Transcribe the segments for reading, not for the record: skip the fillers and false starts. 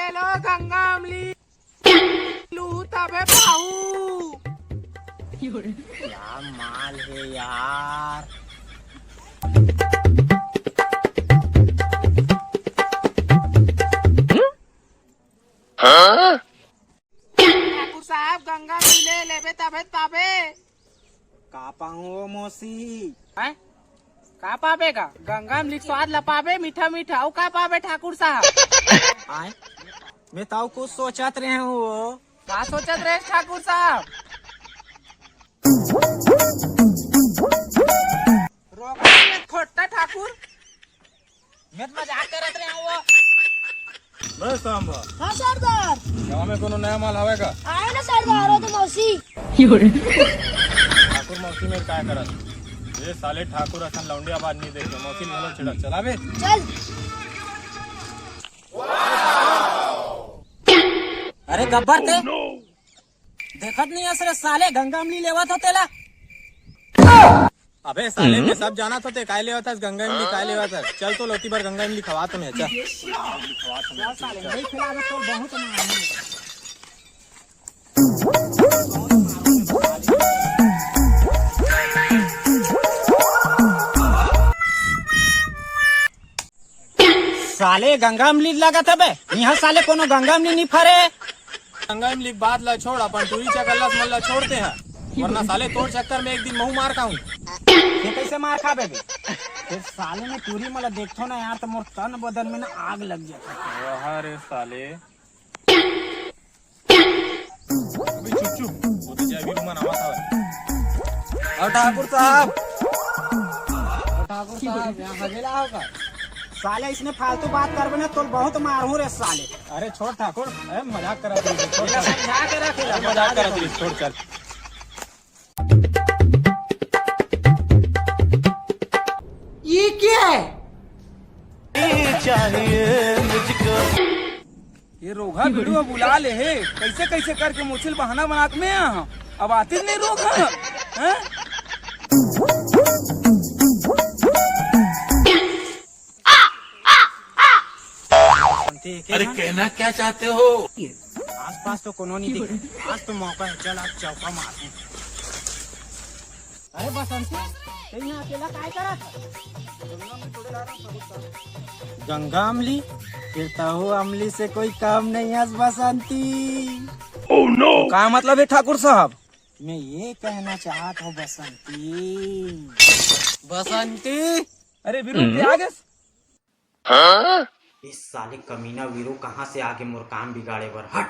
ले लो गंगा अमली लू तबे पाऊ। क्या माल है यार। ठाकुर साहब गंगा मिले लेबे तबे पाबे। का पाऊँ मौसी। हैं? का पाबे का गंगा अमली स्वाद लपाबे मीठा मीठा और का पाबे ठाकुर साहब। आए मैं ताऊ कुछ सोचत रहे हूँ। का सोचत रहे ठाकुर साहब। रोको मत खोटा ठाकुर। मैं तो मजाक करत रहे हूँ। बस सांबा हाँ सरदार गाँव में कोनो नया माल हवे का? आए ना सरदार हो तो मौसी ठाकुर मौसी में काय करत ये साले ठाकुर असन लौंडिया बात नहीं देखे मौसी ने छिड़क चलावे। चल। अरे गब्बर ते देखत नहीं असरे साले गंगा अमली लेवत होते ला। अबे साले में सब जाना तो ते काय लेवत गंगा इमली काय लेवत। चल तो लोटी भर गंगा इमली खवा तुम्हें। चल साले नहीं खिलावे तो बहुत मार। साले गंगा अमली लगा था बे यहाँ साले कोनो गंगा अमली नहीं फरे। गंगा इमली बात ला छोड़ अपन टूरी चकल्ला मल्ला छोड़ते हैं वरना साले तोड़ चक्कर में एक दिन महू मार खाऊं। ये कैसे मार खा बे फिर साले में टूरी मला देखो ना यार तो मोर तन बदन में ना आग लग जाता। अरे साले अभी चुप चुप वो तो जय वीरू मन आवा था। और ठाकुर साहब यहाँ हजेला होगा। साले इसने फालतू बात कर ना तो बहुत मारू रे साले। अरे छोड़ ठाकुर मजाक करा समझा के रखेला मजाक करा छोड़ चल। ये क्या है? ये रोगा वीडियो बुला ले है कैसे कैसे करके मुझे बहाना बना के मैं यहाँ अब आते नहीं रोगा हैं? अरे कहना क्या चाहते हो? आस पास तो कोनो नहीं दिखे। आज तो मौका है चल आज चौका मारते। अरे बसंती यहाँ अकेला काय करा था? गंगा अमली फिर हो अमली से कोई काम नहीं है बसंती। Oh no. का मतलब है ठाकुर साहब। मैं ये कहना चाहता हूँ बसंती। बसंती अरे वीरू आ गए। इस साले कमीना वीरू कहाँ से आके मोर काम बिगाड़े बर हट।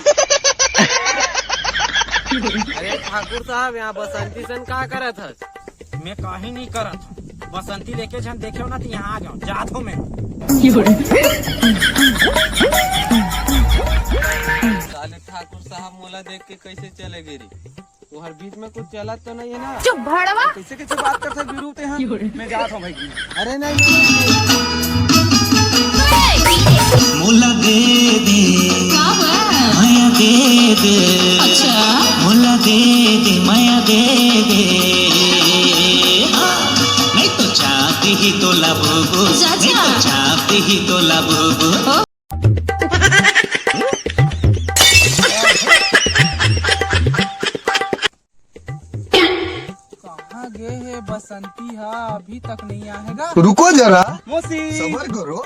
अरे ठाकुर साहब यहाँ बसंती सन का करत हस। मैं कहीं नहीं करत बसंती लेके जन देखो ना तो यहाँ आ जाओ जात हो मैं। साले ठाकुर साहब मोला देख के कैसे चले गिरी तुम्हारे बीच में कुछ चला तो नहीं है ना। चुप भड़वा। कैसे कैसे बात करते वीरू ते हैं मैं जात हूँ भाई। अरे नहीं मोला दे दे माया दे दे। अच्छा मोला दे दे माया दे दे। नहीं तो चाहती ही तो लबोगो नहीं तो चाहती ही तो लबोगो। कहाँ गए है बसंती हा अभी तक नहीं आएगा। रुको जरा मौसी सबर करो।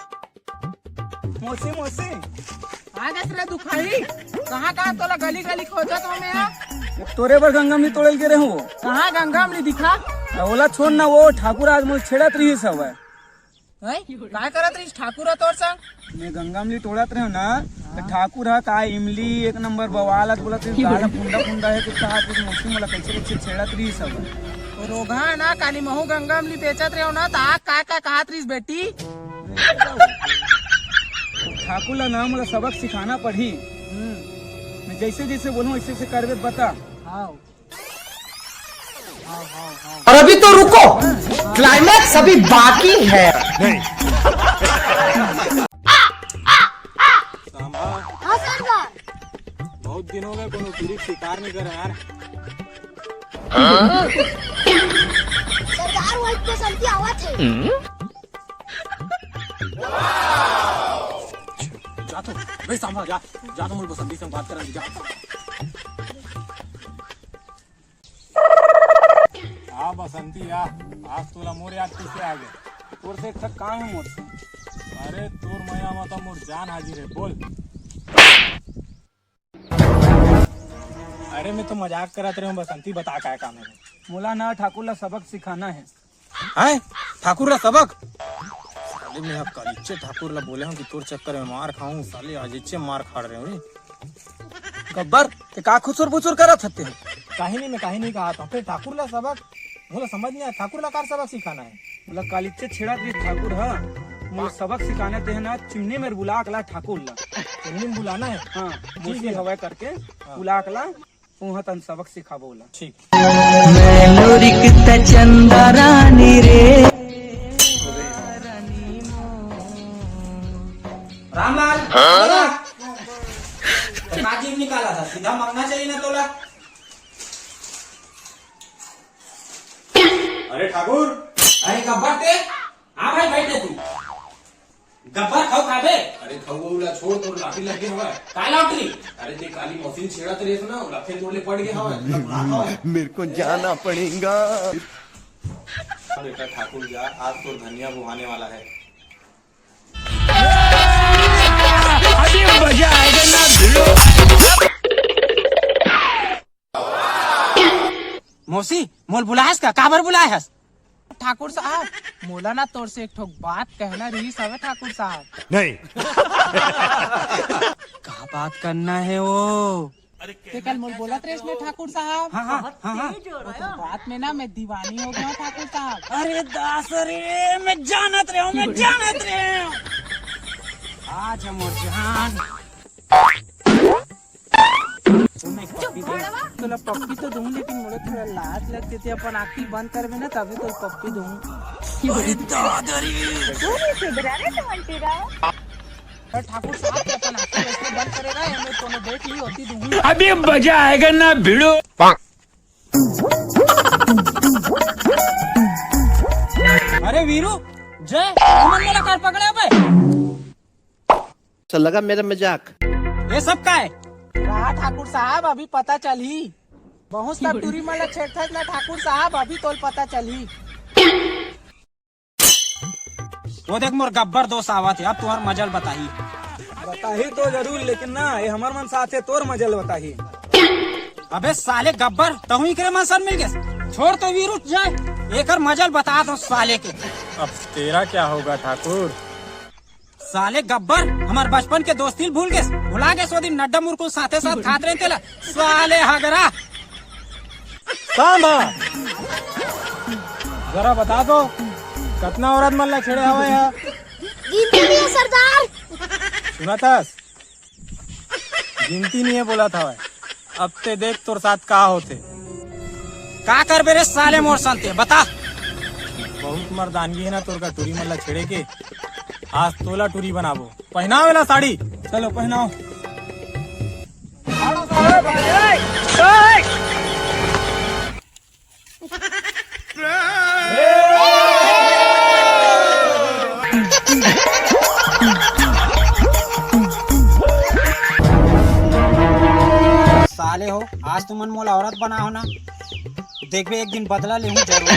मौसी मौसी आ गए रे दुखाई कहाँ कहाँ तोला गली गली खोजत हो मैं यहाँ। तोरे पर गंगा में तोड़ल के रहूं। कहाँ गंगा में दिखा। ओला छोड़ ना वो ठाकुर आज मुझे छेड़त रही सब है। काय करत रही ठाकुर तोर संग। मैं गंगा में तोड़त रहे ना तो ठाकुर है का इमली एक नंबर बवालत बोला तो गाला फुंडा फुंडा है कुछ कहा कुछ मौसम वाला कैसे कैसे छेड़त रही सब है। तो रोगा है ना काली महू गंगा में बेचत रहे हो ना तो आ का कहत रही बेटी। ठाकुर ला नाम वाला सबक सिखाना पड़ी। मैं जैसे जैसे बोलूँ वैसे वैसे करवे बता। और अभी तो रुको क्लाइमैक्स अभी बाकी है। हाँ सरदार। बहुत दिन हो गए कोनो टूरी शिकार नहीं करे यार। सरदार वही बसंती आवत है। जा तो भाई संभाल जा जा तो मुझे बसंती से बात करेंगे जा आ बसंती आ आज तोला मोर याद किसे आ गए तोर से एक ठक काम है मोर से। अरे तोर मैया माता मोर जान हाजिर है बोल अरे मैं तो मजाक करत रहे हूँ बसंती बता क्या काम है मोला ना ठाकुर ला सबक सिखाना है। हैं ठाकुर ला सबक साले मैं अब कल ठाकुर ला बोले हूँ कि तोर चक्कर में मार खाऊं साले आज इच्छे मार खा रहे हूँ गब्बर ते का खुसुर बुसुर करत हते कहीं नहीं कहा था फिर ठाकुर ला सबक मुझे समझ नहीं आया ठाकुर ला कार सबक सिखाना है मोला कालिचे छेड़ा दी ठाकुर है मोला सबक सिखाने ते है ना चिमनी में बुला कला ठाकुर ला तुमने बुलाना है हाँ मुझे हवा करके बुला कला वहाँ तन सबक सिखा बोला। ठीक रामलाल का जीव निकाला था सीधा मांगना चाहिए ना तोला। अरे ठाकुर अरे गब्बर ते हाँ भाई बैठे तू गब्बर खाओ खाबे। अरे खगोला छोड़ तोर लाठी लगे हवा का लौटरी अरे ते काली मशीन छेड़ा तेरे ना लखे तोड़ले पड़ गए हवा मेरे को जाना पड़ेगा। बेटा ठाकुर जा आज तो धनिया बुहाने वाला है मौसी मोल बुलाहस का काबर बुलाहस ठाकुर साहब मोला ना तोर से एक ठोक बात कहना रही सब ठाकुर साहब का बात करना है वो ते कल मोल बोला थे इसमें ठाकुर साहब हाँ हाँ हाँ हाँ तो बात में ना मैं दीवानी हो गया हूँ ठाकुर साहब। अरे दास रे मैं जानत रहे हूँ आज हम जान तो पप्पी तो दूं लेकिन मुझे थोड़ा लाज लगती थी अपन आँखी बंद कर में ना तभी तो पप्पी दूं। ठाकुर साहब के अपन आँखी वैसे बंद करेगा या मैं तुम्हें देख ली होती दूंगी। अभी मजा आएगा ना भिड़ो। अरे वीरू जय तुमन मोला कार पकड़े बे तो लगा मेरा मजाक। ये सब का है रहा ठाकुर साहब अभी पता चली बहुत सब टूरी मला छेड़छाड़ ना ठाकुर साहब अभी तो पता चली। वो देख मोर गब्बर दोस्त आवत है अब तुम्हार मजल बताही बताही तो जरूर लेकिन ना ये हमार मन साथे तोर मजल बताही। अबे साले गब्बर तहु करे मन सन मिल गए छोड़ तो वीरू जाए एक मजल बता दो साले के। अब तेरा क्या होगा ठाकुर साले गब्बर हमार बचपन के दोस्ती भूल गए भुला गए सो दिन नड्डा मुर्कू साथे साथ खात रहे तेला साले हगरा सांभा जरा बता दो कितना औरत मल्ला छेड़े हवा है गिनती नहीं है सरदार। सुना था गिनती नहीं है बोला था अब ते देख तोर साथ का होते का कर बेरे साले मोर संते बता। बहुत मर्दानगी है ना तोर का टूरी मल्ला छेड़े के आज तोला टूरी बनाबो पहनाओ वाला साड़ी चलो पहनाओ। साले हो आज तुमन मोला औरत बना हो ना देखबे एक दिन बदला ले हूँ जरूर।